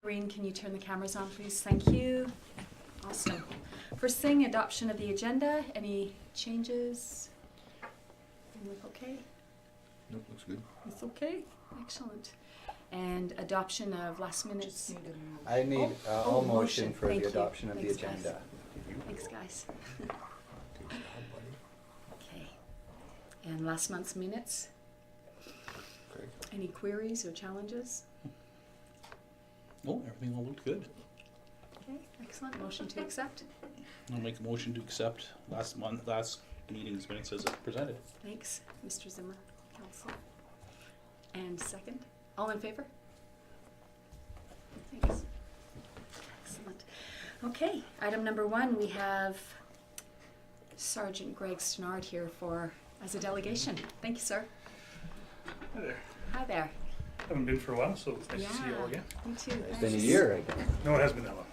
Maureen, can you turn the cameras on, please? Thank you. Awesome. First thing, adoption of the agenda. Any changes? Look okay? Nope, looks good. It's okay. Excellent. And adoption of last minutes. I need Oh, a motion for Thank the you. adoption of the Thanks, guys. agenda. Thanks, guys. Good job, buddy. Okay. And last month's minutes. Great. Any queries or challenges? Oh, everything all looked good. Okay, excellent. Motion to accept. I'll make a motion to accept last meeting's minutes as presented. Thanks, Mr. Zimmer, council. And second, all in favor? Thanks. Excellent. Okay, item number 1, we have Sergeant Greg Stannard here as a delegation. Thank you, sir. Hi there. Hi there. Haven't been for a while, so it's nice to see you all again. Me too. It's been a thanks. year, I guess. No, it hasn't been that long.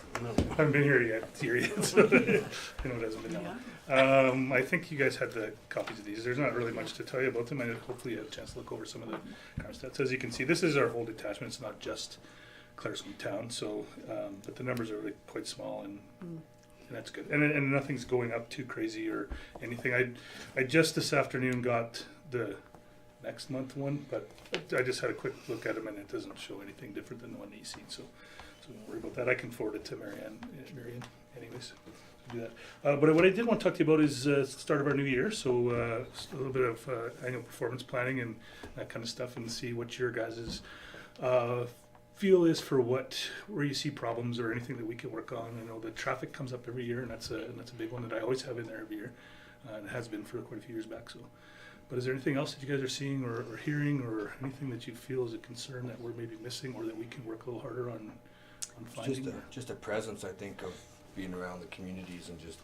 I haven't been here yet, so it hasn't been that long. I think you guys had the copies of these. There's not really much to tell you about them. I hopefully you had a chance to look over some of the kind of stats. As you can see, this is our whole detachment. It's not just Claresholm Town, so but the numbers are really quite small, and that's good. And nothing's going up too crazy or anything. I just this afternoon got the next month one, but I just had a quick look at them, and it doesn't show anything different than the one that you've seen. So don't worry about that. I can forward it to Marianne anyways. Do that. But what I did want to talk to you about is the start of our new year. So a little bit of annual performance planning and that kind of stuff, and see what your guys' feel is for where you see problems or anything that we can work on. I know the traffic comes up every year, and that's a big one that I always have in there every year, and it has been for quite a few years back. So. But is there anything else that you guys are seeing or hearing, or anything that you feel is a concern that we're maybe missing, or that we can work a little harder on finding? Just a presence, I think, of being around the communities and just.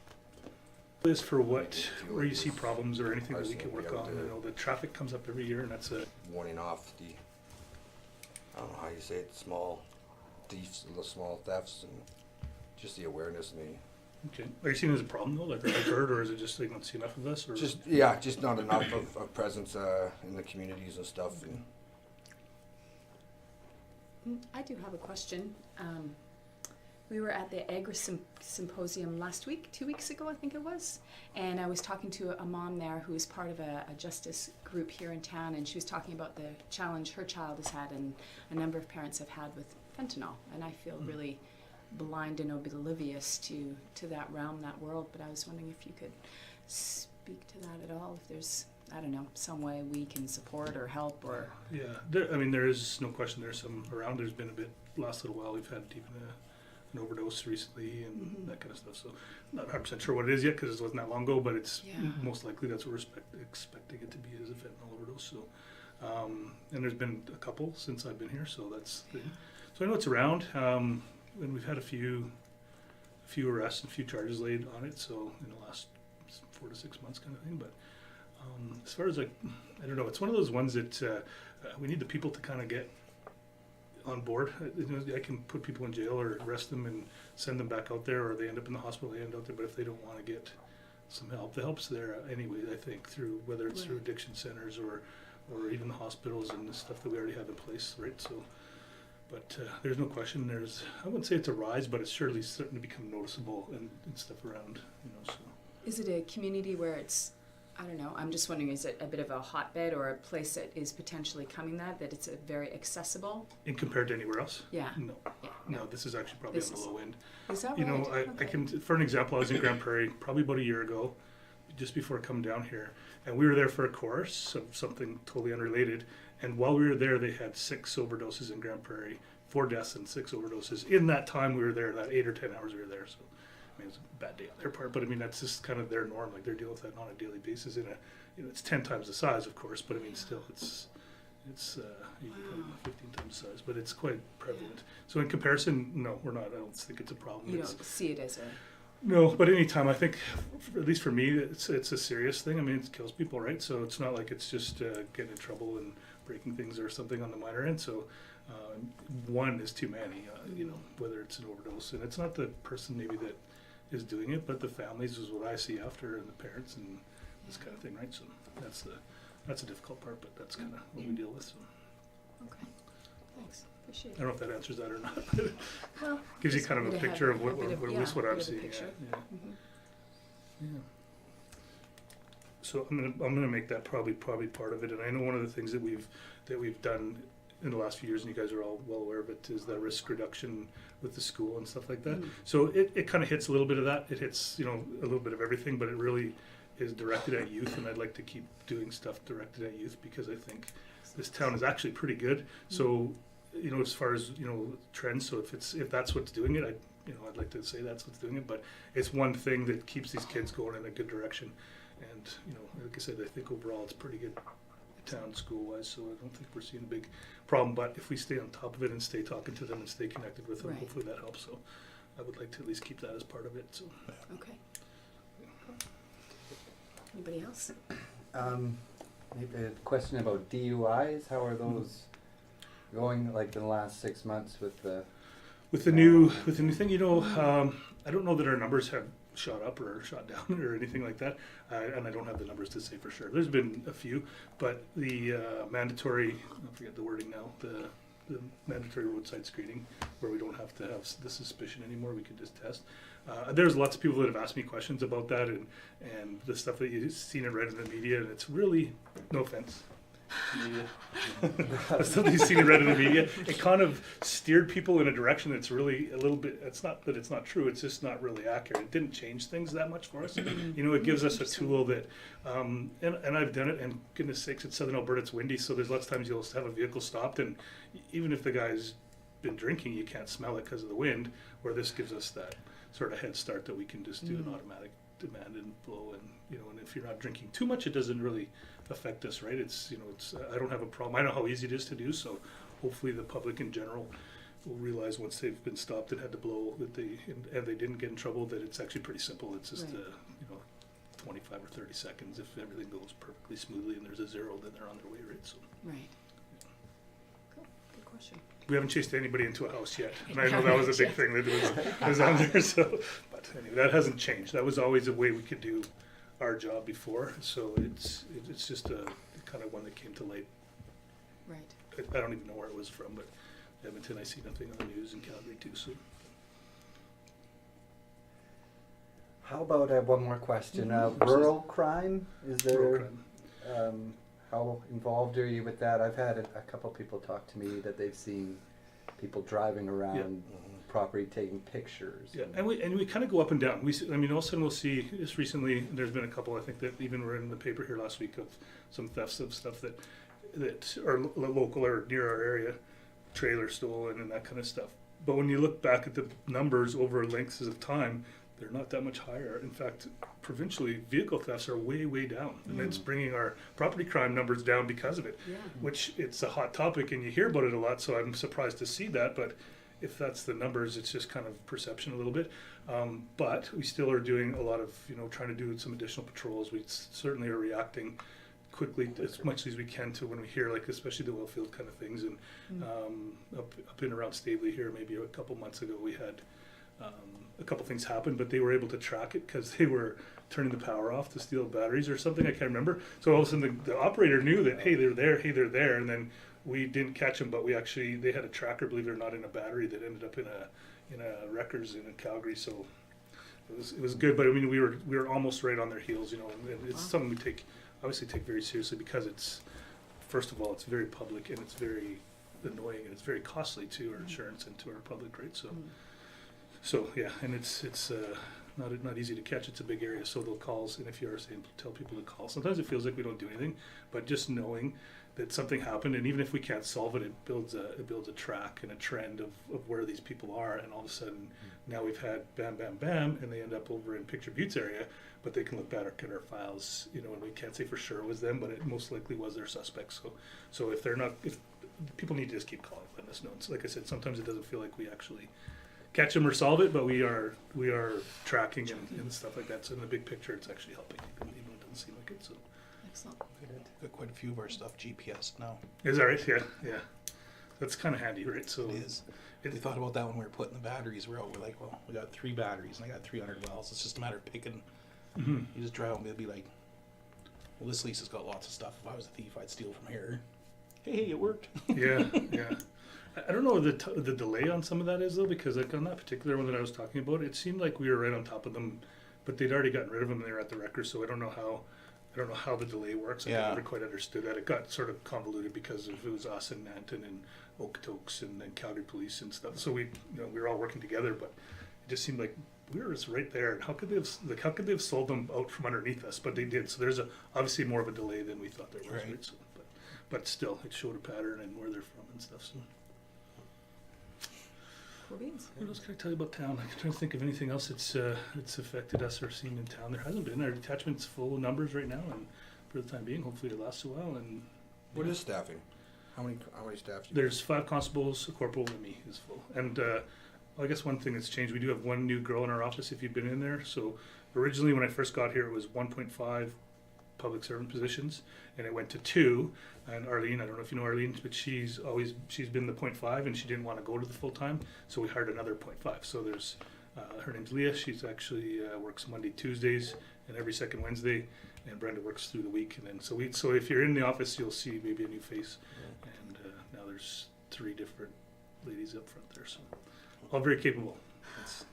Is for where you see problems or anything that we can work on. I know the traffic comes up every year, and that's a warning off I don't know how you say it, small thieves, the small thefts, and just the awareness. okay. Are you seeing it as a problem though, like I've heard, or is it just they don't see enough of us, or Just not enough of presence in the communities and stuff. And I do have a question. We were at the Agri Symposium last week, 2 weeks ago, I think it was, and I was talking to a mom there who is part of a justice group here in town, and she was talking about the challenge her child has had and a number of parents have had with fentanyl, and I feel really blind and oblivious to that realm, that world, but I was wondering if you could speak to that at all, if there's, I don't know, some way we can support or help or... yeah. There is no question there's some around. There's been a bit last little while. We've had even an overdose recently and that kind of stuff. So not 100% sure what it is yet because it wasn't that long ago, but it's most likely that's what we're expecting it to be, is a fentanyl overdose. So and there's been a couple since I've been here, so that's the, so I know it's around. And we've had a few arrests and a few charges laid on it, so in the last 4 to 6 months kind of thing. But as far as I don't know, it's one of those ones that we need the people to kind of get on board. I can put people in jail or arrest them and send them back out there, or they end up in the hospital, they end out there, but if they don't want to get some help, the help's there anyway, I think, through whether it's through addiction centers or even the hospitals and the stuff that we already have in place, right? So but there's no question I wouldn't say it's a rise, but it's surely starting to become noticeable and stuff around, so. Is it a community where it's, I don't know, I'm just wondering, is it a bit of a hotbed or a place that is potentially coming that it's a very accessible? In compared to anywhere else? Yeah. No. Yeah, No, this is actually probably on the low end. Is that You right? know, I can, for an example, I was in Grand Prairie probably about a year ago, just before coming down here, and we were there for a course of something totally unrelated, and while we were there, they had 6 overdoses in Grand Prairie, 4 deaths and 6 overdoses. In that time we were there, that 8 or 10 hours we were there, so I mean, it's a bad day on their part, but I mean, that's just kind of their norm, like they're dealing with that on a daily basis it's 10 times the size, of course, but I mean, still, it's even probably 15 times the size, but it's quite prevalent. So in comparison, no, we're not. I don't think it's a problem. You don't see it as a... No, but anytime, I think, at least for me, it's a serious thing. I mean, it kills people, right? So it's not like it's just getting in trouble and breaking things or something on the minor end. So one is too many, whether it's an overdose. And it's not the person maybe that is doing it, but the families is what I see after, and the parents and this kind of thing, right? So that's a difficult part, but that's kind of what we deal with. So. Okay, thanks. Appreciate I it. don't know if that answers that or not. Well, Gives you just kind of wanted a to have picture of a what, bit of- at yeah, least what bit I'm of a seeing. picture. Yeah. Mhm. Yeah. So I'm gonna make that probably part of it. And I know one of the things that we've done in the last few years, and you guys are all well aware of it, is the risk reduction with the school and stuff like that. Mm. So it kind of hits a little bit of that. It hits, a little bit of everything, but it really is directed at youth, and I'd like to keep doing stuff directed at youth because I think this town is actually pretty good. So, as far as, trends, so if that's what's doing it, I'd like to say that's what's doing it, but it's one thing that keeps these kids going in a good direction. And, like I said, I think overall it's pretty good town school-wise, so I don't think we're seeing a big problem, but if we stay on top of it and stay talking to them and stay connected with them, Right. hopefully that helps. So I would like to at least keep that as part of it, so. Okay. Cool. Anybody else? Maybe a question about DUIs. How are those going, like in the last 6 months with the? With the new thing, I don't know that our numbers have shot up or shot down or anything like that, and I don't have the numbers to say for sure. There's been a few, but the mandatory, I forget the wording now, the mandatory roadside screening, where we don't have to have the suspicion anymore, we can just test. There's lots of people that have asked me questions about that and the stuff that you've seen and read in the media, and it's really, no offense, the stuff that you've seen and read in the media, it kind of steered people in a direction that's really a little bit, it's not that it's not true, it's just not really accurate. It didn't change things that much for us. It gives us a tool that, and I've done it, and goodness sakes, it's Southern Alberta, it's windy, so there's lots of times you'll have a vehicle stopped, and even if the guy's been drinking, you can't smell it because of the wind, where this gives us that sort of head start that we can just do an automatic demand and blow, and and if you're not drinking too much, it doesn't really affect us, right? It's I don't have a problem. I know how easy it is to do, so hopefully the public in general will realize once they've been stopped and had to blow that and they didn't get in trouble, that it's actually pretty simple. It's just Right. 25 or 30 seconds. If everything goes perfectly smoothly and there's a zero, then they're on their way, right? So Right. Cool. Good question. we haven't chased anybody into a house yet, and I know that was a big thing that was on there. So, but anyway, that hasn't changed. That was always a way we could do our job before. So it's just a kind of one that came to light. Right. I don't even know where it was from, but Edmonton, I see nothing on the news, in Calgary too. So How about one more question? Mhm. Rural crime, is there? rural crime. How involved are you with that? I've had a couple people talk to me that they've seen people driving around property taking pictures. Yeah, and we kind of go up and down. All of a sudden we'll see. Just recently, there's been a couple. I think that even were in the paper here last week of some thefts of stuff that are local or near our area, trailer stolen and that kind of stuff. But when you look back at the numbers over lengths of time, they're not that much higher. In fact, provincially, vehicle thefts are way, way down, and it's bringing our property crime numbers down because of it. Yeah. Which it's a hot topic, and you hear about it a lot. So I'm surprised to see that, but if that's the numbers, it's just kind of perception a little bit. But we still are doing a lot of, trying to do some additional patrols. We certainly are reacting quickly as much as we can to when we hear, like, especially the oilfield kind of things. And up in around Staveley here, maybe a couple months ago, we had a couple things happen, but they were able to track it because they were turning the power off to steal batteries or something. I can't remember. So all of a sudden the operator knew that, hey, they're there, and then we didn't catch them, but they had a tracker, believe it or not, in a battery that ended up in a wreckers in Calgary. So it was good, but I mean we were almost right on their heels, and it's something we obviously take very seriously because it's, first of all, it's very public and it's very annoying and it's very costly to our insurance and to our public, right? So yeah, and it's not easy to catch. It's a big area, so they'll calls, and if you are saying, tell people to call. Sometimes it feels like we don't do anything, but just knowing that something happened, and even if we can't solve it, it builds a track and a trend of where these people are, and all of a sudden now we've had bam, bam, bam, and they end up over in Picture Buttes area, but they can look back at our files, and we can't say for sure it was them, but it most likely was their suspects. So if people need to just keep calling, letting us know. And so, like I said, sometimes it doesn't feel like we actually catch them or solve it, but we are tracking and stuff like that. So in the big picture, it's actually helping, even though it doesn't seem like it. So Excellent. Got quite a few of our stuff GPS now. is that right? Yeah. That's kind of handy, right? So It is. We thought about that when we were putting the batteries. We're like, well, we got 3 batteries and I got 300 wells. It's just a matter of picking. Mhm. You just drive and it'll be like, well, this lease has got lots of stuff. If I was a thief, I'd steal from here. Hey, it worked. yeah. I don't know what the delay on some of that is though, because like on that particular one that I was talking about, it seemed like we were right on top of them, but they'd already gotten rid of them and they were at the wrecker. So I don't know how the delay works. I Yeah. never quite understood that. It got sort of convoluted because of, it was us and Nanton and Okotoks and then Calgary Police and stuff. So we were all working together, but it just seemed like we were just right there. And how could they have sold them out from underneath us? But they did. So there's obviously more of a delay than we thought there was. Right. Right? So, but still, it showed a pattern and where they're from and stuff. So. Cool beans. What else can I tell you about town? I'm trying to think of anything else that's affected us or seen in town. There hasn't been. Our detachment's full of numbers right now, and for the time being, hopefully it lasts a while. And What is staffing? How many staff do you? there's 5 constables, a corporal, and me is full. And I guess one thing that's changed, we do have one new girl in our office. If you've been in there, so originally when I first got here, it was 1.5 public servant positions, and it went to 2. And Arlene, I don't know if you know Arlene, but she's been the 0.5, and she didn't want to go to the full time, so we hired another 0.5. So there's her name's Leah. She's actually works Monday, Tuesdays, and every second Wednesday. And Brenda works through the week, and then so if you're in the office, you'll see maybe a new face. And now there's 3 different ladies up front there, so all very capable.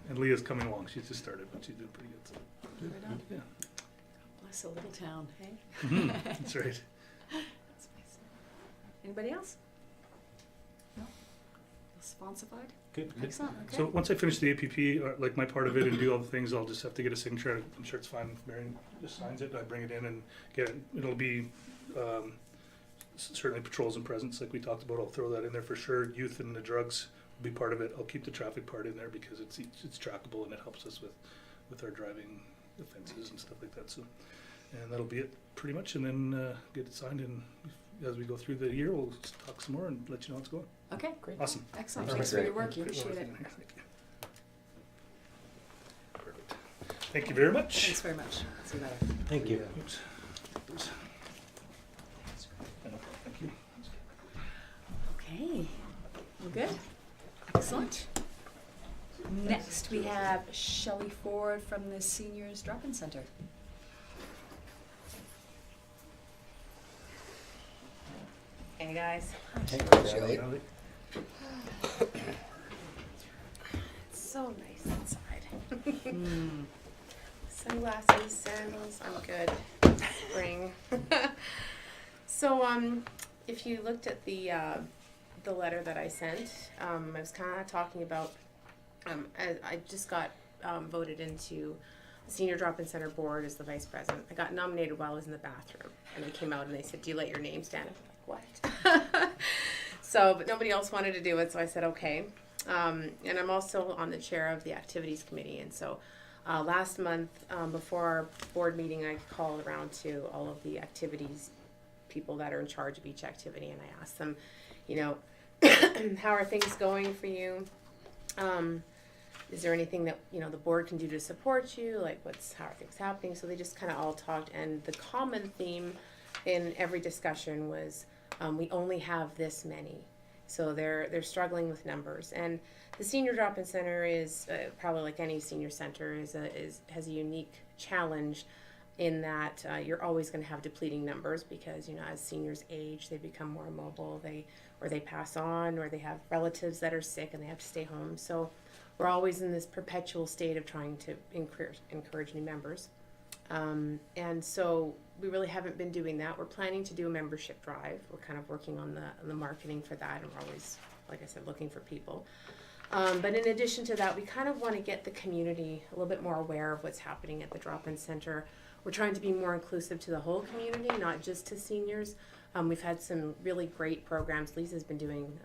And Leah's coming along. She's just started, but she's doing pretty good. So. Right on. Yeah. Bless a little town, hey? That's right. That's nice. Anybody else? No? Sponsified? Good. Excellent, okay. So once I finish the APP, like my part of it, and do all the things, I'll just have to get a signature. I'm sure it's fine if Marion just signs it. I bring it in and get it. It'll be certainly patrols and presence, like we talked about. I'll throw that in there for sure. Youth and the drugs will be part of it. I'll keep the traffic part in there because it's trackable and it helps us with our driving offenses and stuff like that. So, and that'll be it pretty much. And then get it signed, and as we go through the year, we'll talk some more and let you know how it's going. Okay, great. Awesome. Excellent. Perfect. Thanks for your Great. work. You appreciate it. Thank you. Perfect. Thank you very much. Thanks very much. See you later. Thank you. Oops. Those. Thank you. Okay, we're good? Excellent. Next, we have Shelley Ford from the Seniors Drop-In Center. Hey guys, Hey, Shelley? it's so nice outside. Sunglasses, sandals, I'm good. Spring. So, if you looked at the letter that I sent, I was kind of talking about. I just got voted into the Senior Drop-In Center board as the vice president. I got nominated while I was in the bathroom, and I came out and they said, "Do you let your name stand?" I'm like, "What?" So, but nobody else wanted to do it, so I said, "Okay." And I'm also on the chair of the activities committee, and so last month before our board meeting, I called around to all of the activities people that are in charge of each activity, and I asked them, you know, how are things going for you? Is there anything that, you know, the board can do to support you? Like, how are things happening? So they just kind of all talked, and the common theme in every discussion was, we only have this many. So they're struggling with numbers. And the Senior Drop-In Center is probably like any senior center has a unique challenge in that you're always going to have depleting numbers because, you know, as seniors age, they become more mobile, they pass on, or they have relatives that are sick and they have to stay home. So we're always in this perpetual state of trying to encourage new members. And so we really haven't been doing that. We're planning to do a membership drive. We're kind of working on the marketing for that, and we're always, like I said, looking for people. But in addition to that, we kind of want to get the community a little bit more aware of what's happening at the drop-in center. We're trying to be more inclusive to the whole community, not just to seniors. We've had some really great programs. Lisa's been doing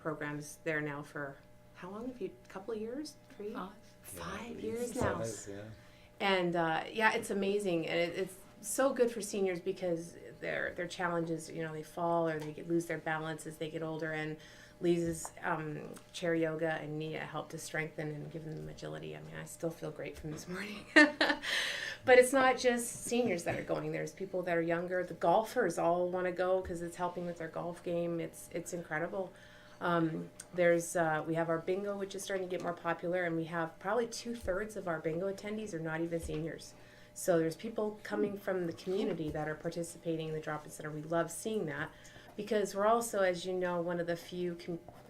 programs there now for how long? A couple of years? 3? 5 years now. And yeah, it's amazing, and it's so good for seniors because their challenges, you know, they fall or they lose their balance as they get older. And Lisa's chair yoga and Nia help to strengthen and give them agility. I mean, I still feel great from this morning. But it's not just seniors that are going. There's people that are younger. The golfers all want to go because it's helping with their golf game. It's incredible. We have our bingo, which is starting to get more popular, and we have probably 2/3 of our bingo attendees are not even seniors. So there's people coming from the community that are participating in the drop-in center. We love seeing that because we're also, as you know, one of the few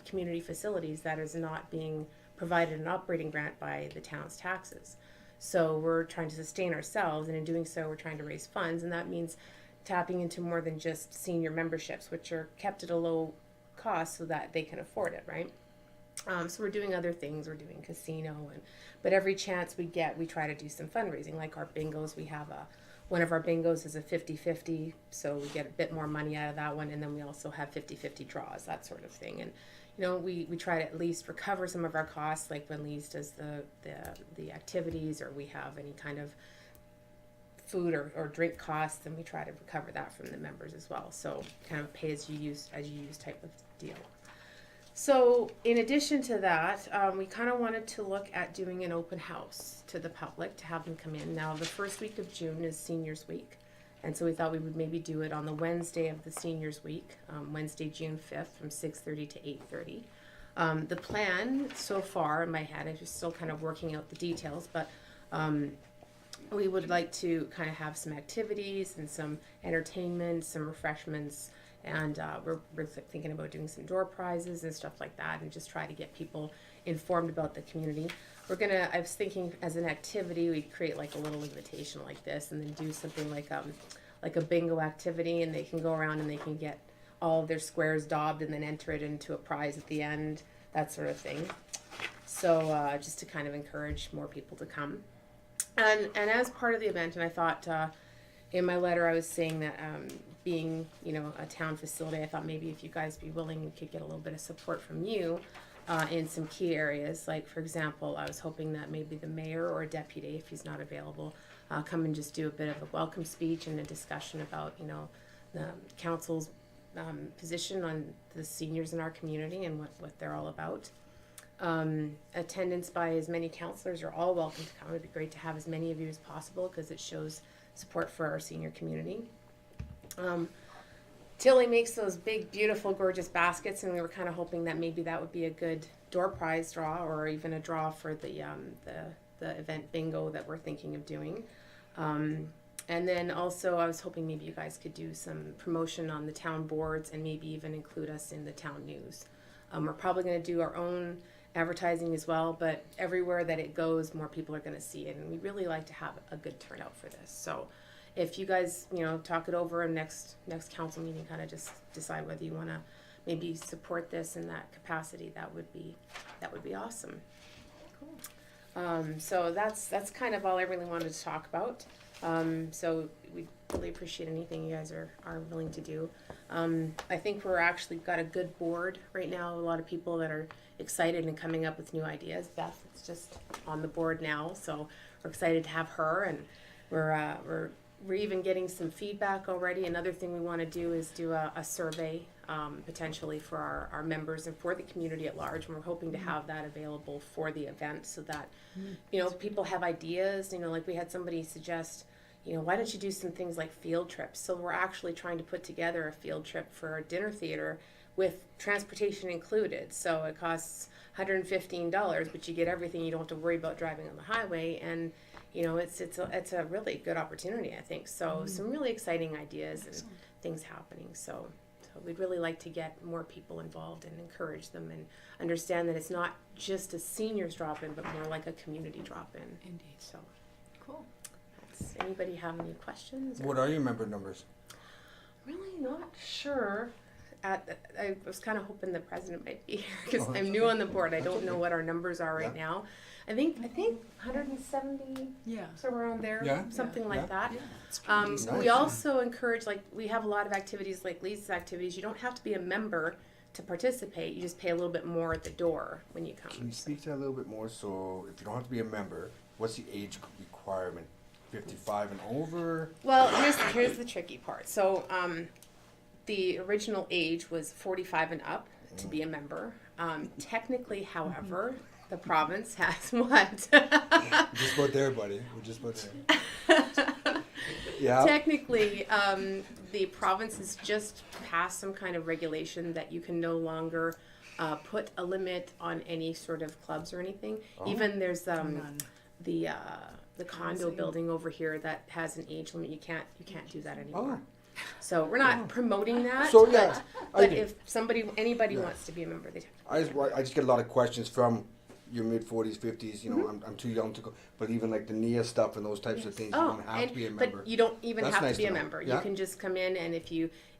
community facilities that is not being provided an operating grant by the town's taxes. So we're trying to sustain ourselves, and in doing so, we're trying to raise funds, and that means tapping into more than just senior memberships, which are kept at a low cost so that they can afford it, right? So we're doing other things. We're doing casino, but every chance we get, we try to do some fundraising. Like our bingos, we have one of our bingos is a 50-50, so we get a bit more money out of that one, and then we also have 50-50 draws, that sort of thing. And we try to at least recover some of our costs, like when Lise does the activities, or we have any kind of food or drink costs, and we try to recover that from the members as well. So kind of pay as you use type of deal. So in addition to that, we kind of wanted to look at doing an open house to the public, to have them come in. Now the first week of June is Seniors Week, and so we thought we would maybe do it on the Wednesday of the Seniors Week, Wednesday, June 5th from 6:30 to 8:30. The plan so far in my head, I'm just still kind of working out the details, but we would like to kind of have some activities and some entertainment, some refreshments, and we're thinking about doing some door prizes and stuff like that, and just try to get people informed about the community. I was thinking as an activity, we'd create like a little invitation like this, and then do something like a bingo activity, and they can go around and they can get all of their squares daubed and then enter it into a prize at the end, that sort of thing. So just to kind of encourage more people to come. And as part of the event, and I thought in my letter I was saying that being a town facility, I thought maybe if you guys be willing, we could get a little bit of support from you in some key areas. Like for example, I was hoping that maybe the mayor or a deputy, if he's not available, come and just do a bit of a welcome speech and a discussion about the council's position on the seniors in our community and what they're all about. Attendance by as many counselors are all welcome to come. It'd be great to have as many of you as possible because it shows support for our senior community. Tilly makes those big, beautiful, gorgeous baskets, and we were kind of hoping that maybe that would be a good door prize draw, or even a draw for the event bingo that we're thinking of doing. And then also I was hoping maybe you guys could do some promotion on the town boards and maybe even include us in the town news. We're probably going to do our own advertising as well, but everywhere that it goes, more people are going to see it, and we really like to have a good turnout for this. So if you guys, talk it over in next council meeting, kind of just decide whether you want to maybe support this in that capacity, that would be awesome. Cool. So that's kind of all I really wanted to talk about. So we really appreciate anything you guys are willing to do. I think we're actually got a good board right now. A lot of people that are excited and coming up with new ideas. Beth is just on the board now, so we're excited to have her, and we're even getting some feedback already. Another thing we want to do is do a survey potentially for our members and for the community at large, and we're hoping to have that available for the event so that people have ideas. Like we had somebody suggest, why don't you do some things like field trips? So we're actually trying to put together a field trip for a dinner theater with transportation included. So it costs $115, but you get everything. You don't have to worry about driving on the highway, and it's a really good opportunity, I think. So some really exciting ideas and things happening. So we'd really like to get more people involved and encourage them and understand that it's not just a seniors drop-in, but more like a community drop-in. Indeed. So Cool. anybody have any questions? What are your member numbers? Really not sure. I was kind of hoping the president might be here because I'm new on the board. I don't know what our numbers are right now. I think 170, Yeah. somewhere around there, Yeah. something like that. Yeah. It's pretty Nice. We also encourage, we have a lot of activities like Lisa's activities. You don't have to be a member to participate. You just pay a little bit more at the door when you come. Can you speak to that a little bit more? So if you don't have to be a member, what's the age requirement? 55 and over? Well, here's the tricky part. So the original age was 45 and up to be a member. Technically, however, the province has what? We're just about there, buddy. We're just about there. Yeah. Technically, the province has just passed some kind of regulation that you can no longer put a limit on any sort of clubs or anything. Oh. Even there's None. the condo building over here that has an age limit. You can't do that anymore. So we're not promoting that. So, yeah, But I- if anybody Yeah. wants to be a member, they I just get a lot of questions from your mid-40s, 50s, you know, Mm-hmm. I'm too young to go, but even like the NIA stuff and those types of things, you Oh, don't have to be a and, member. but you don't even That's have nice to be to a know. member. Yeah. You can just come in, and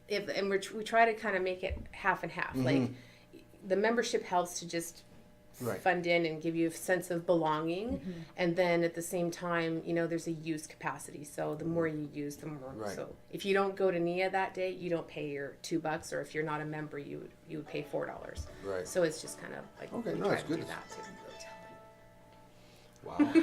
and we try to kind of make it half and half. Mm-hmm. Like the membership helps to just Right. fund in and give you a sense of belonging, Mm-hmm. and then at the same time, you know, there's a use capacity. So the more you use, the more. Right. So if you don't go to NIA that day, you don't pay your $2, or if you're not a member, you would pay $4. Right. So it's just kind of like Okay, we no, try it's to good. do that too. Wow.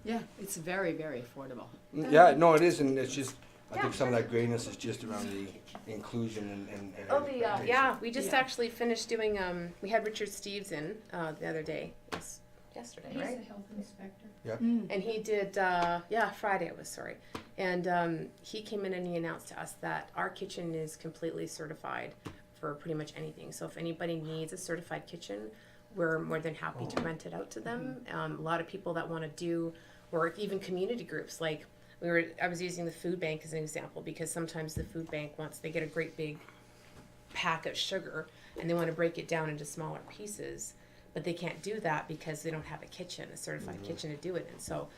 Yeah, it's very, very affordable. Yeah, no, it is, and it's just, I think Yeah. some of that greatness is just around the inclusion and Oh, the expectation. yeah, we just Yeah. actually finished doing. We had Richard Steves in the other day. It was yesterday, He's right? a health inspector. And he did. Friday it was. Sorry, and he came in and he announced to us that our kitchen is completely certified for pretty much anything. So if anybody needs a certified kitchen, we're more than happy to rent it out to them. A lot of people that want to do, or even community groups like. I was using the food bank as an example because sometimes the food bank they get a great big pack of sugar and they want to break it down into smaller pieces, but they can't do that because they don't have a certified kitchen to do it in. So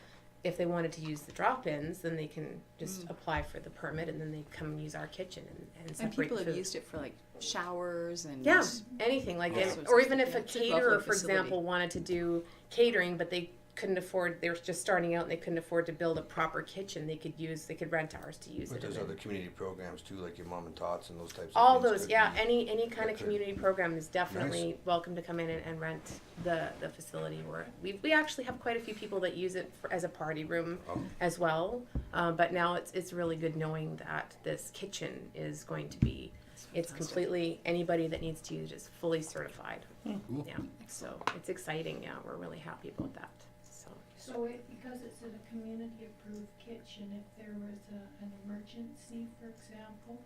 if they wanted to use the drop-ins, then they can just apply for the permit and then they come and use our kitchen and And separate people the have food. used it for like showers and Yeah, anything like all it. sorts Or of even stuff. if Yeah, a it's a lovely caterer, for facility. example, wanted to do catering, but they couldn't afford, they were just starting out and they couldn't afford to build a proper kitchen, they could rent ours to use But it. there's and other then- community programs too, like your mom and tots and those types of all things. those, could yeah, be- any kind that of could- community program is definitely welcome to come in and rent the facility. We actually have quite a few people that use it as a party room Oh. as well. But now it's really good knowing that this kitchen is going to be, it's completely, anybody that needs to use it is fully certified. Cool. Yeah, so it's exciting. Yeah, we're really happy about that. So So because it's in a community-approved kitchen, if there was an emergency, for example,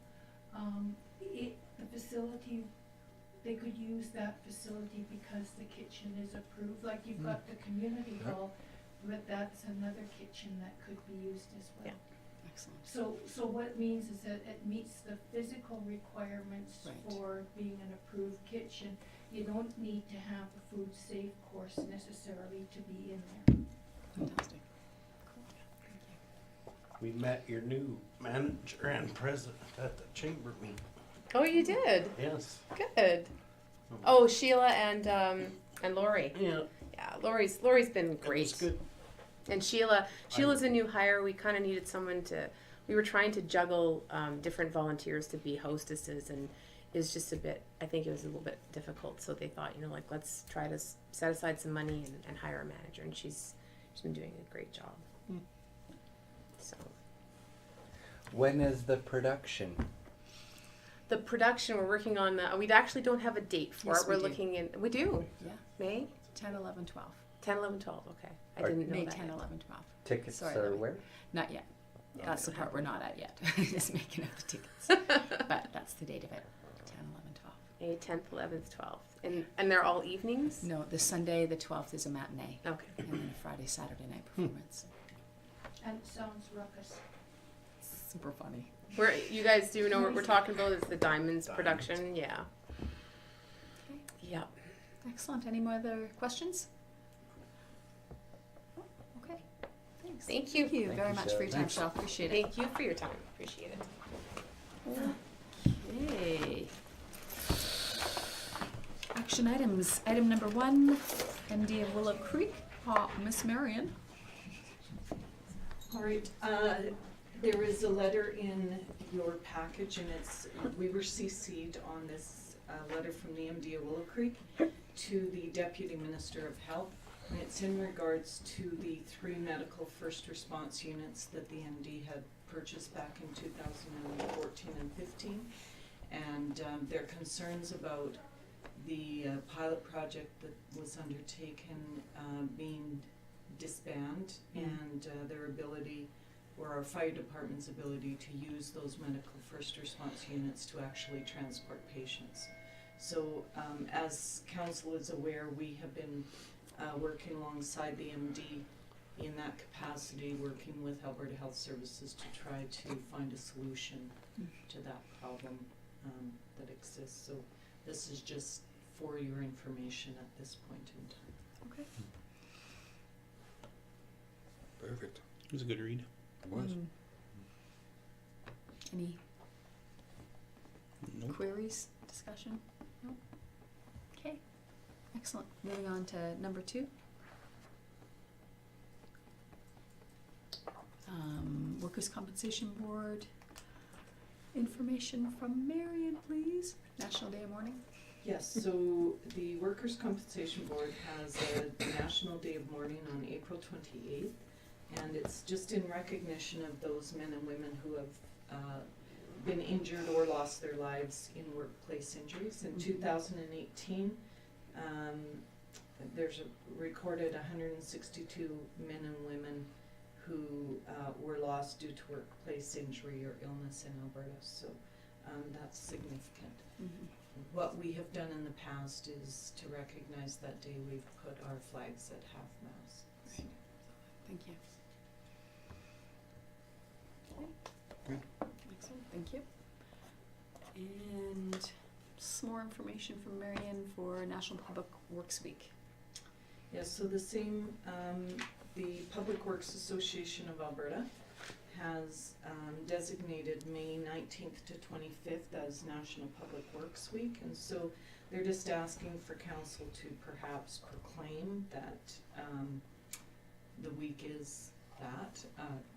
the facility, they could use that facility because the kitchen is approved. Like you've got the community Yeah. hall, but that's another kitchen that could be used as well. Yeah. excellent. So what it means is that it meets the physical requirements Right. for being an approved kitchen. You don't need to have a food safe course necessarily to be in there. Fantastic. We met your new manager and president at the chamber meeting. oh, you did Yes. good. Oh, Sheila and Lori. Yeah. Yeah, Lori's been great. It was good. And Sheila's a new hire. We kind of needed someone we were trying to juggle different volunteers to be hostesses, and it was just I think it was a little bit difficult. So they thought, let's try to set aside some money and hire a manager, and she's been doing a great job. So When is the production? the production, we're working on, we actually don't have a date for Yes, it. We're we do. looking we do, Yeah, May? 10, 11, 12. 10, 11, 12, okay. I Or didn't know May that 10, yet. 11, 12. Tickets Sorry, are Larry. where? Not yet. Yeah, That's the we part don't we're not at yet. Just making up the tickets. But that's the date of it. 10, 11, 12. May 10th, 11th, 12th. And they're all evenings? No, the Sunday, the 12th is a matinee. Okay. And then a Friday, Saturday night performance. And it sounds ruckus. Super funny. You guys do know what we're talking about? It's the Diamonds production, yeah. Okay. Yep. Excellent. Any more other questions? Oh, okay. Thanks. Thank you. Thank you Thank very you, much Sarah. for your time, Thanks. Shel. Appreciate it. Thank you for your time. Appreciate it. Okay. Action items. Item number 1, MD of Willow Creek. Miss Marion. All right, there is a letter in your package, and we were CC'd on this letter from the MD of Willow Creek to the Deputy Minister of Health, and it's in regards to the 3 medical first response units that the MD had purchased back in 2014 and 15, and their concerns about the pilot project that was undertaken being disbanded, and their ability, or our fire department's ability, to use those medical first response units to actually transport patients. So as council is aware, we have been working alongside the MD in that capacity, working with Alberta Health Services to try to find a solution to that problem that exists. So this is just for your information at this point in time. Okay. Perfect. It was a good read. It was. Any Nope. queries, discussion? No? Okay, excellent. Moving on to number 2. Workers' Compensation Board. Information from Marion, please. National Day of Mourning. Yes, so the Workers' Compensation Board has a National Day of Mourning on April 28th, and it's just in recognition of those men and women who have been injured or lost their lives in workplace injuries. In 2018, there's recorded 162 men and women who were lost due to workplace injury or illness in Alberta, so that's significant. What we have done in the past is to recognize that day we've put our flags at half-mast. Right. Thank you. Okay. Good. Excellent, thank you. And some more information from Marion for National Public Works Week. Yes, so the same, the Public Works Association of Alberta has designated May 19th to 25th as National Public Works Week, and so they're just asking for council to perhaps proclaim that the week is that.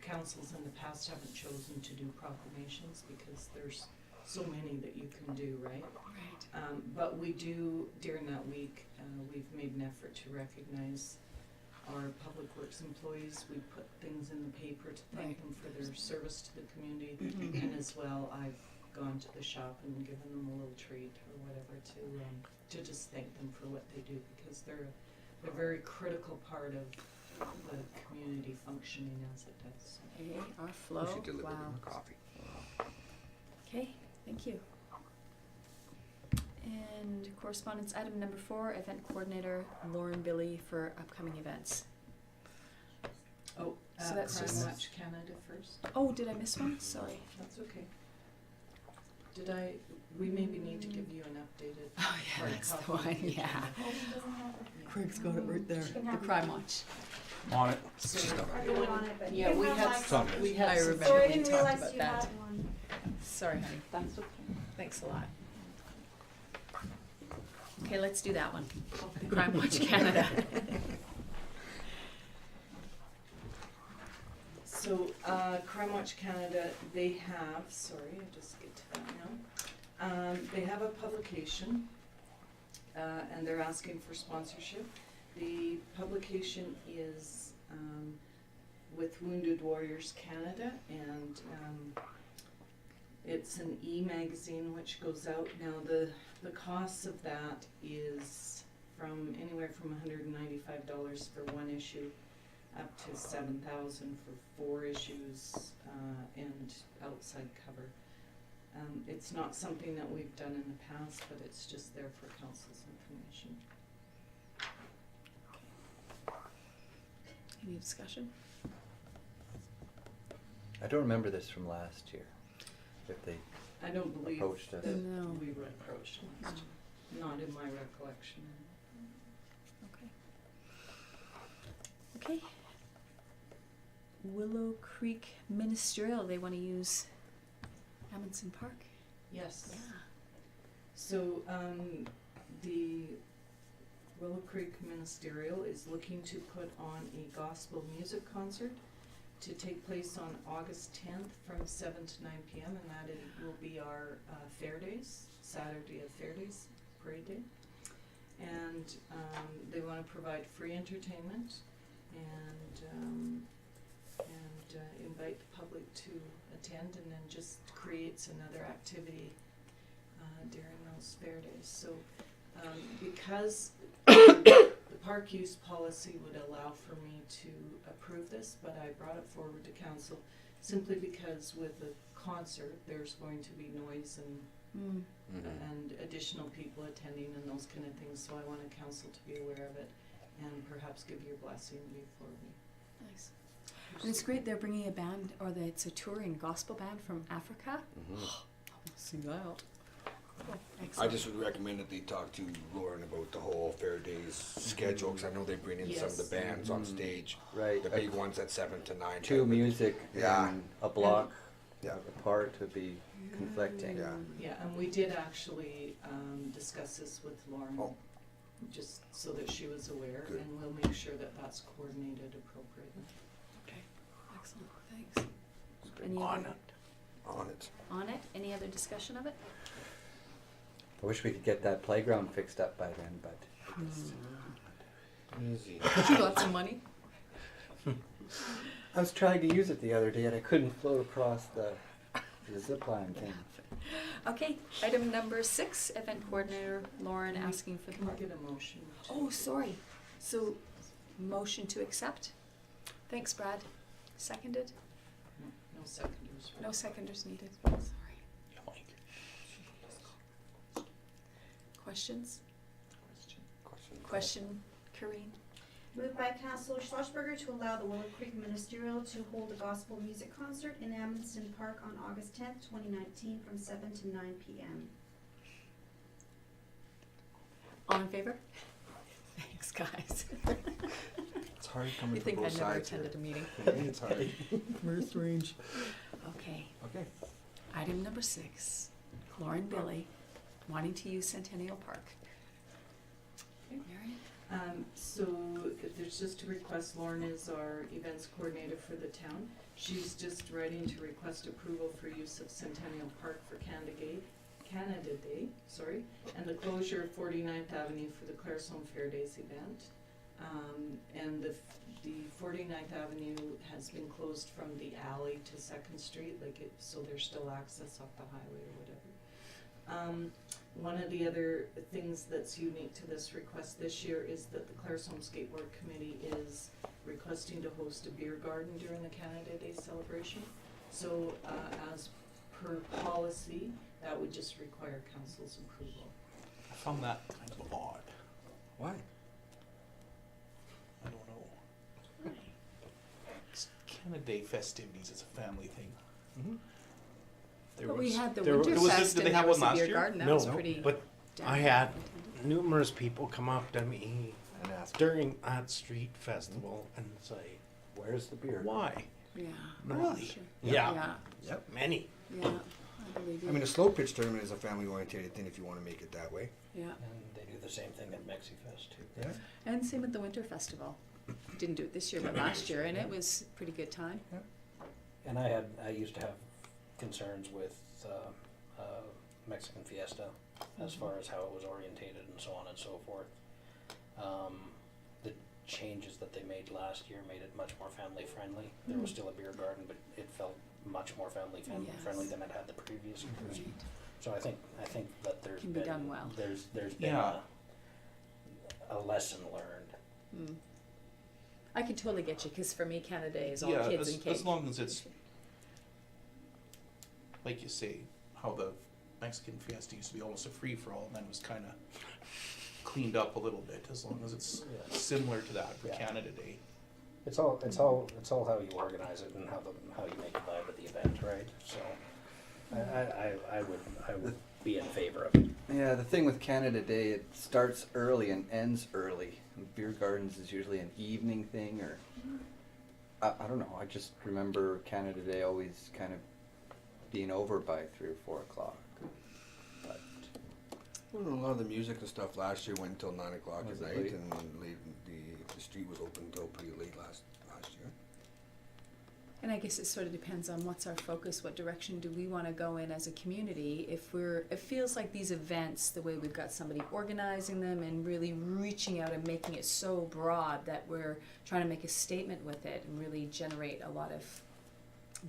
Councils in the past haven't chosen to do proclamations because there's so many that you can do, right? Right. But we do, during that week, we've made an effort to recognize our public works employees. We put things in the paper to thank Right. them for their service to the community, and as well, I've gone to the shop and given them a little treat or whatever to just thank them for what they do, because they're a very critical part of the community functioning as it does. Hey, our We flow. should deliver Wow. them a coffee. Okay, thank you. And correspondence item number 4, event coordinator Lauren Billy for upcoming events. Oh, So that's Crime just- Watch Canada first. Oh, did I miss one? Sorry. That's okay. We maybe need to give you an updated. Oh yeah, hard that's the copy one, of the yeah. agenda. Craig's got it right there. She can The have Crime mine. Watch. On it. So, I don't want it, but you yeah, can we have had mine. some, we had I some. remember. Sorry, I we didn't talked realize about you that. had one. Sorry, honey. That's okay. Thanks a lot. Okay, let's do that one. Crime Watch Canada. So, Crime Watch Canada, they have, sorry, I'll just get to that now. They have a publication, and they're asking for sponsorship. The publication is with Wounded Warriors Canada, and it's an e-magazine which goes out. Now, the cost of that is from anywhere from $195 for one issue up to $7,000 for 4 issues and outside cover. It's not something that we've done in the past, but it's just there for council's information. Any discussion? I don't remember this from last year. If they I don't believe approached us. that No. we were approached last year. Not in my recollection. Okay. Okay. Willow Creek Ministerial, they want to use Amundsen Park. Yes. Yeah. So, the Willow Creek Ministerial is looking to put on a gospel music concert to take place on August 10th from 7 to 9 p.m. and that will be our Fair Days, Saturday of Fair Days, Parade Day. And they want to provide free entertainment and invite the public to attend, and then just creates another activity during those Fair Days. So because the park use policy would allow for me to approve this, but I brought it forward to council simply because with a concert there's going to be noise and additional people attending and those kind of things, so I wanted council to be aware of it and perhaps give your blessing before we Nice. And it's great they're bringing a band, or it's a touring gospel band from Africa. Mhm. I'll see that. Cool. I Excellent. just would recommend that they talk to Lauren about the whole Fair Days schedule, because I know they bring in some of the Yes. bands on stage. Right. The big ones at 7 to 9. Two type. music Yeah. in a block Yeah. apart would be conflicting. Yeah. Yeah, and we did actually discuss this with Lauren, Oh. just so that she was aware, Good. and we'll make sure that that's coordinated appropriately. Okay. Excellent. Thanks. Any On other, it. On it. on it? Any other discussion of it? I wish we could get that playground fixed up by then, but Easy. You got some money? I was trying to use it the other day and I couldn't float across the zip line thing. Okay. Item number 6, event coordinator Lauren asking for Can the. we get a motion? to- Oh, sorry. So, motion to accept. Thanks, Brad. Seconded. No seconders. No seconders needed. Sorry. Questions? Question, Kareen? Moved by Councillor Schlossberger to allow the Willow Creek Ministerial to hold a gospel music concert in Amundsen Park on August 10th, 2019 from 7 to 9 p.m. All in favor? Thanks, guys. It's hard coming You from think I both never sides here. attended a meeting? It's hard. First range. Okay. Okay. Item number 6, Lauren Billy wanting to use Centennial Park. Marion? So there's just a request, Lauren is our events coordinator for the town. She's just writing to request approval for use of Centennial Park for Canada Day, and the closure of 49th Avenue for the Claresholm Fair Days event. And the 49th Avenue has been closed from the alley to 2nd Street, so there's still access off the highway or whatever. One of the other things that's unique to this request this year is that the Claresholm Skateboard Committee is requesting to host a beer garden during the Canada Day celebration. So, as per policy, that would just require council's approval. I found that kind of odd. Why? I don't know. It's Canada Day festivities, it's a family thing. Mm-hmm. There But we was- had the there Winterfest was- did and they there have was one a last beer year? garden. That No, was pretty but down. I had numerous people come up to me And ask. during that street festival and say, Where's the beer? why? Yeah. Really? Sure. Yeah. Yeah. Many. Yeah. I believe you. I mean, a slow pitch tournament is a family oriented thing if you want to make it that way. Yeah. And they do the same thing at Mexifest too. Yeah. And same with the Winter Festival. Didn't do it this year, but last year, and it was a pretty good time. And I used to have concerns with Mexican Fiesta as far as how it was orientated and so on and so forth. The changes that they made last year made it much more family friendly. There was still a beer garden, but it felt much more family friendly Yes. than it had the previous years. So I think that there's Can be been done well. there's been Yeah. a lesson learned. Mm. I could totally get you, because for me, Canada Day is all Yeah, kids and cake. as long as it's, like you say, how the Mexican Fiesta used to be almost a free-for-all, and then was kind of cleaned up a little bit, as long as it's Yeah. similar to that for Yeah. Canada Day. It's all how you organize it and how you make it vibe at the event, right? So I would be in favor of it. Yeah, the thing with Canada Day, it starts early and ends early. Beer gardens is usually an evening thing, or I don't know. I just remember Canada Day always kind of being over by 3 or 4 o'clock. But Well, a lot of the music and stuff last year went until 9 o'clock Was at it night, late? and the street was open until pretty late last year. And I guess it sort of depends on what's our focus, what direction do we want to go in as a community. It feels like these events, the way we've got somebody organizing them and really reaching out and making it so broad that we're trying to make a statement with it and really generate a lot of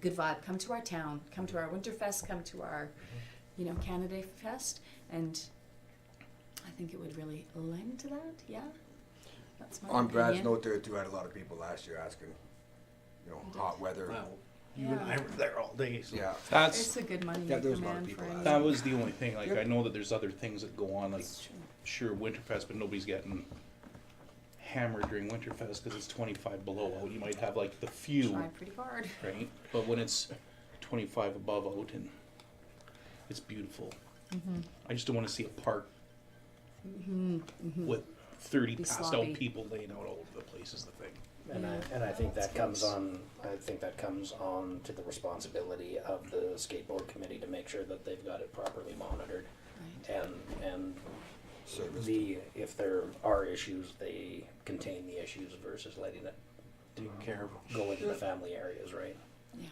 good vibe. Come to our town, come to our Winterfest, come to our, Canada Day Fest, and I think it would really lend to that. Yeah, that's my On Brad's opinion. note there too, I had a lot of people last year asking, hot weather. Well, you and I were there all day, so. Yeah. It's That's, a good money Yeah, maker, there was a lot of man, people for out any- there. that was the only thing, I know that there's other things that go on, like, It's true. sure, Winterfest, but nobody's getting hammer during Winterfest because it's 25 below out. You might have like the few, Try pretty hard. right? But when it's 25 above out, and it's beautiful. I just don't want to see a park with 30 Be passed sloppy. out people laying out all over the place is the thing. And I think that comes on, to the responsibility of the skateboard committee to make sure that they've got it properly monitored. Right. And Service. if there are issues, they contain the issues versus letting it Take care of go into the family areas, right? Yeah.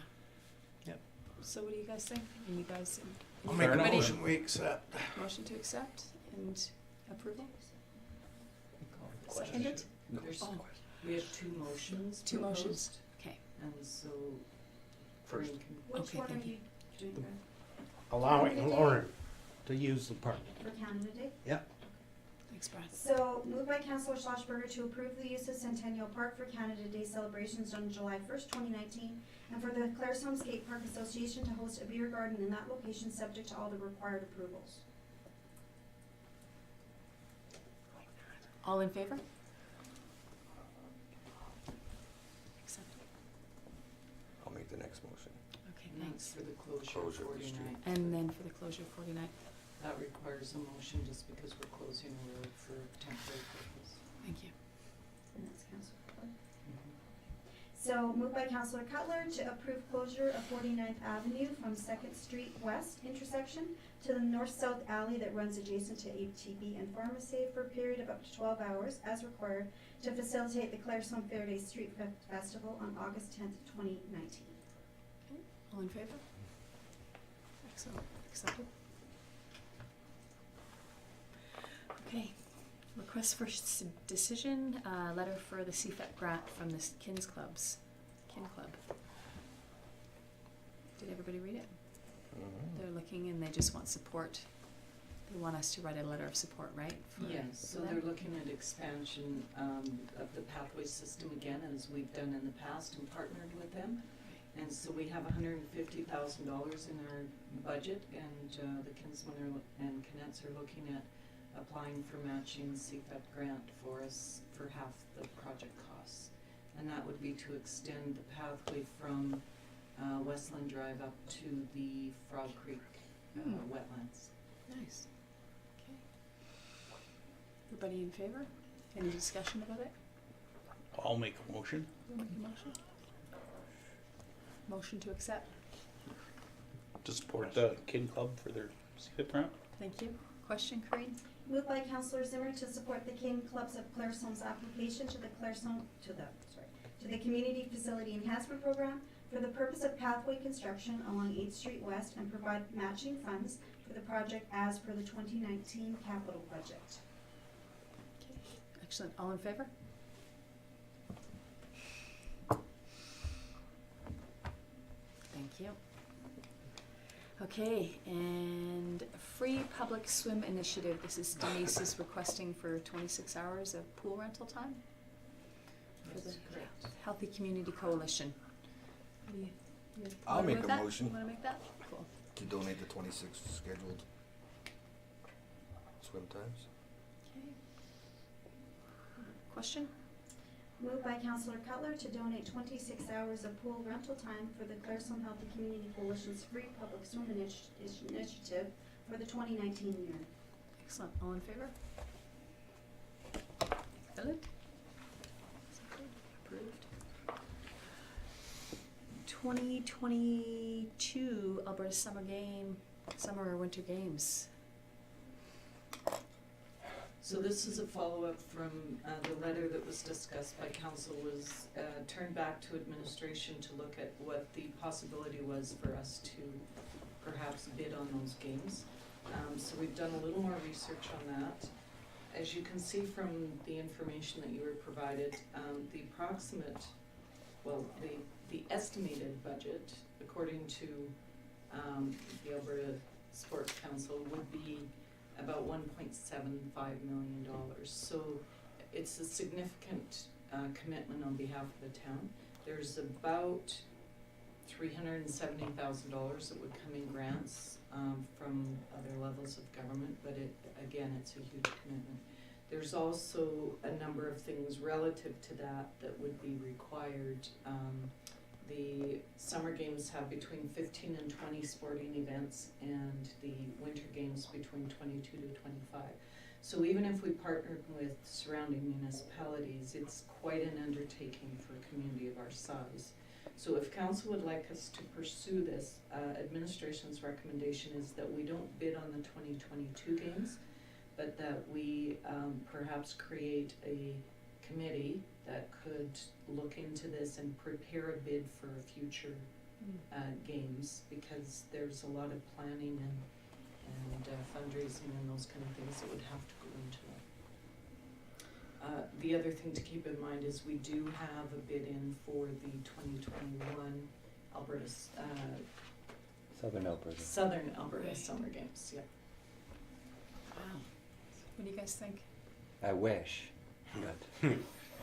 Yep. So what do you guys think? And you guys, I'll make a everybody- motion, we accept. Motion to accept and approval? Question. Seconded? There's, Oh, we have two motions. two proposed, motions. Okay. And so. First. Corinne can- Which Okay, one are thank you. you doing, Brad? Allowing Lauren to use the park. For Canada Day? Yep. Thanks, Brad. So, moved by Councillor Schlossberger to approve the use of Centennial Park for Canada Day celebrations on July 1st, 2019, and for the Claresholm Skate Park Association to host a beer garden in that location, subject to all the required approvals. All in favor? Accepted. I'll make the next motion. Okay, And that's thanks. for the closure Closure of of the street. 49. And then for the closure of 49. That requires a motion just because we're closing a road for temporary purpose. Thank you. And that's Councillor Cutler. So, moved by Councillor Cutler to approve closure of 49th Avenue from 2nd Street West intersection to the north-south alley that runs adjacent to HEB and Pharmacy for a period of up to 12 hours as required to facilitate the Claresholm Fair Day Street Festival on August 10th, 2019. All in favor? Excellent. Accepted. Okay. Request for decision, letter for the CFET grant from the Kin Club. Did everybody read it? They're looking and they just want support. They want us to write a letter of support, right? Yes, so for they're them? looking at expansion of the pathway system again, as we've done in the past and partnered with them. And so we have $150,000 in our budget, and the Kinsmen and Canets are looking at applying for matching CFET grant for us for half the project costs. And that would be to extend the pathway from Westland Drive up to the Frog Creek wetlands. Nice. Okay. Everybody in favor? Any discussion about it? I'll make a motion. We'll make a motion. Motion to accept. To support the Kin Club for their CFIP grant. Thank you. Question, Corinne? Moved by Councillor Zimmer to support the Kin Clubs of Claresholm's application to the Community Facility Enhancement Program for the purpose of pathway construction along 8th Street West and provide matching funds for the project as per the 2019 capital budget. Okay. Excellent. All in favor? Thank you. Okay, and free public swim initiative. This is Denise is requesting for 26 hours of pool rental time for the That's correct. Healthy Community Coalition. What do you I'll wanna make move a that? motion. You wanna make that? Cool. To donate the 26 scheduled swim times. Okay. Question? Moved by Councillor Cutler to donate 26 hours of pool rental time for the Claresholm Healthy Community Coalition's free public swim initiative for the 2019 year. Excellent. All in favor? Good. Approved. 2022 Alberta Summer or Winter Games. So this is a follow-up from the letter that was discussed by council, was turned back to administration to look at what the possibility was for us to perhaps bid on those games. So we've done a little more research on that. As you can see from the information that you were provided, the approximate, well, the estimated budget, according to the Alberta Sports Council, would be about $1.75 million. So it's a significant commitment on behalf of the town. There's about $370,000 that would come in grants from other levels of government, but it's a huge commitment. There's also a number of things relative to that that would be required. The summer games have between 15 and 20 sporting events, and the winter games between 22 to 25. So even if we partnered with surrounding municipalities, it's quite an undertaking for a community of our size. So if council would like us to pursue this, administration's recommendation is that we don't bid on the 2022 games, but that we perhaps create a committee that could look into this and prepare a bid for future games, because there's a lot of planning and fundraising and those kind of things that would have to go into it. The other thing to keep in mind is we do have a bid in for the 2021 Alberta, Southern Alberta. Southern Alberta Right. Summer Games, yeah. Wow. What do you guys think I wish, but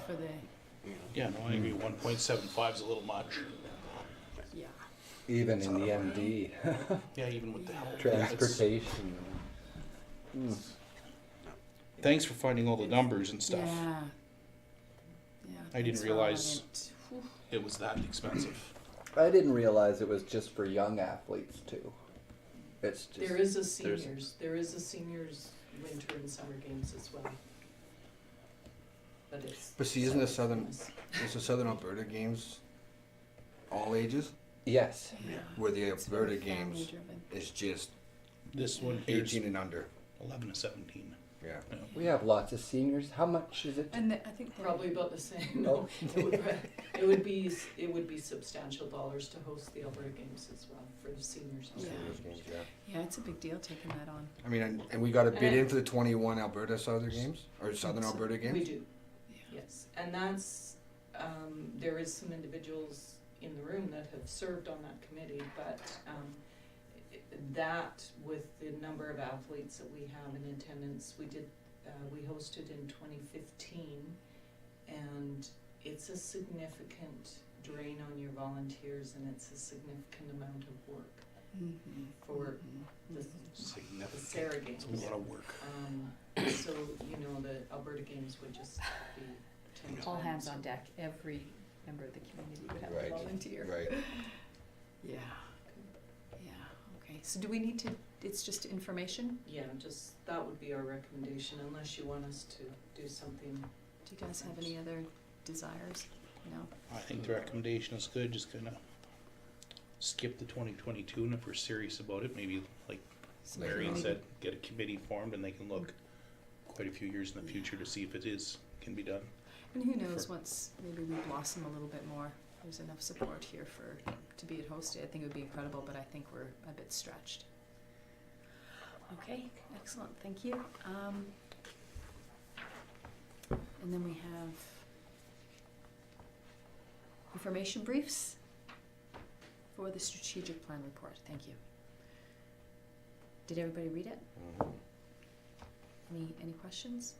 for the, Yeah, no, I agree, 1.75 is a little much. yeah. even in the MD, Yeah, even with the help. transportation. Thanks for finding all the numbers and stuff. Yeah. Yeah. I didn't thanks for all realize- that. Whew. It was that expensive. I didn't realize it was just for young athletes too. It's just There is a seniors winter and summer games as well. But it's. But see, isn't the separate Southern- from Is the Southern Alberta Games all ages? yes. Yeah. Where the It's Alberta very Games family-driven. is just This one here's 18 and under. 11 to 17. Yeah. We have lots of seniors. How much is it? And I think they're- Probably about the same. Oh. It would be substantial dollars to host the Alberta Games as well for the seniors. Yeah. Seniors games, yeah. Yeah, it's a big deal taking that on. I mean, and we got a bid in for the 21 Alberta Southern Games or Southern So- Alberta Games. We do, Yeah. yes. And that's, there is some individuals in the room that have served on that committee, but that with the number of athletes that we have in attendance, we hosted in 2015, and it's a significant drain on your volunteers, and it's a significant amount of work Mm-hmm. for the Significant. Sarah It's Games. a lot of work. So, the Alberta Games would just be 10 times. All hands on deck. Every member of the community would have Right. to volunteer. Right. Yeah. Yeah. Okay. So do we need to? It's just information. Yeah, that would be our recommendation, unless you want us to do something. Do you guys have any other desires? No. I think the recommendation is good, just kind of skip the 2022, and if we're serious about it, maybe like So Marion maybe- said, get a committee formed and they can look quite a few years in the future to see if it can be done. And who knows? Once maybe we blossom a little bit more, there's enough support here to be it hosted. I think it would be incredible, but I think we're a bit stretched. Okay, excellent. Thank you. And then we have information briefs for the strategic plan report. Thank you. Did everybody read it? Mhm. Any questions?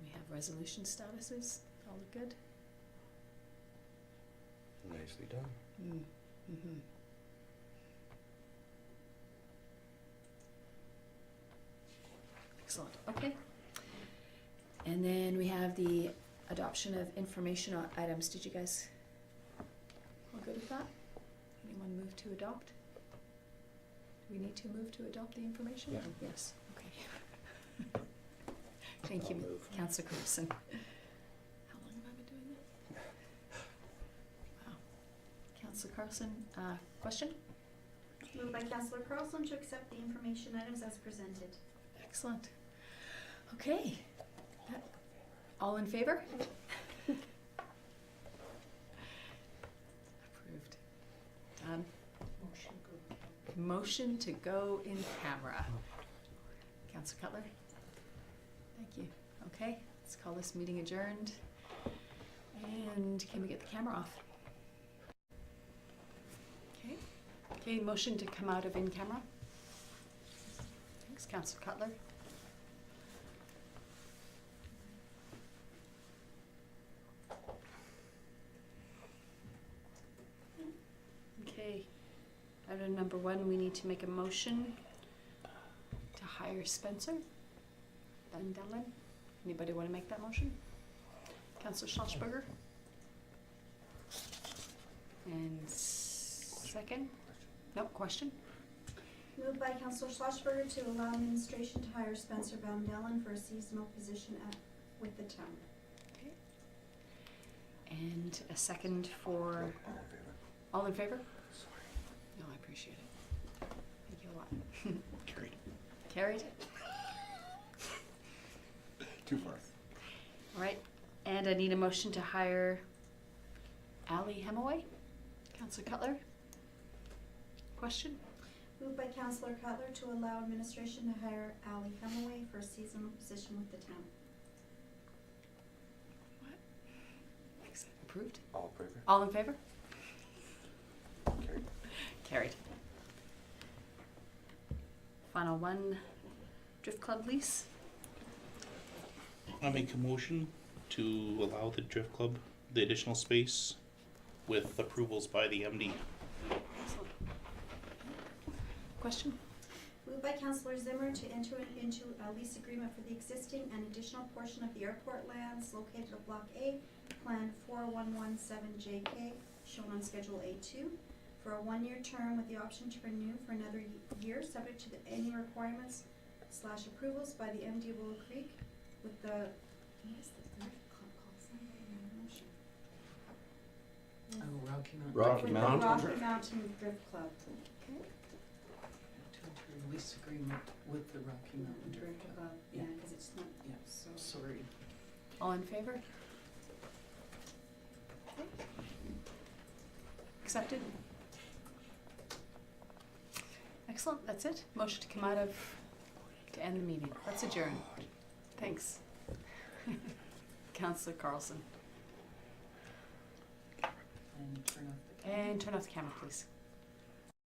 We have resolution statuses. All look good. Nicely done. Mm-hmm. Excellent. Okay. And then we have the adoption of information items. Did you guys all good with that? Anyone move to adopt? Do we need to move to adopt the information? Yeah. Yes. Okay. Thank I'll you, move. Councillor Carson. How long have I been doing this? Wow. Councillor Carson, question? Moved by Councillor Carlson to accept the information items as presented. Excellent. Okay. All in favor? Approved. Done. Motion to go in camera. Councillor Cutler? Thank you. Okay, let's call this meeting adjourned. And can we get the camera off? Okay. Okay, motion to come out of in camera. Thanks, Councillor Cutler. Okay, item number 1, we need to make a motion to hire Spencer. Van Dellen. Anybody want to make that motion? Councillor Schlossberger? And second? No, question? Moved by Councillor Schlossberger to allow administration to hire Spencer Van Dellen for a seasonal position with the town. Okay. And a second for, all in favor? No, I appreciate it. Thank you a lot. Carried. Carried? Too far. All right, and I need a motion to hire Ally Hemaway. Councillor Cutler? Question? Moved by Councillor Cutler to allow administration to hire Ally Hemaway for a seasonal position with the town. Approved? All in favor? All in favor? Carried. Carried. Final one, Drift Club lease. I make a motion to allow the Drift Club the additional space with approvals by the MD. Excellent. Question? Moved by Councillor Zimmer to enter into a lease agreement for the existing and additional portion of the airport lands located at Block A, Plan 4117JK, shown on Schedule A2, for a 1-year term with the option to renew for another year, subject to any requirements / approvals by the MD of Willow Creek, with the, what is the Drift Club called? Somebody in the motion. Oh, Rocky Mountain. Rocky With Mountain. the Rocky Mountain Drift Club. Okay. To enter a lease agreement with the Rocky Mountain Drift Club. Yeah, because it's not, Yeah, so. sorry. All in favor? Okay. Accepted? Excellent, that's it. Motion to come out of, to end the meeting. Let's adjourn. Thanks. Councillor Carlson. And turn off the camera. And turn off the camera, please.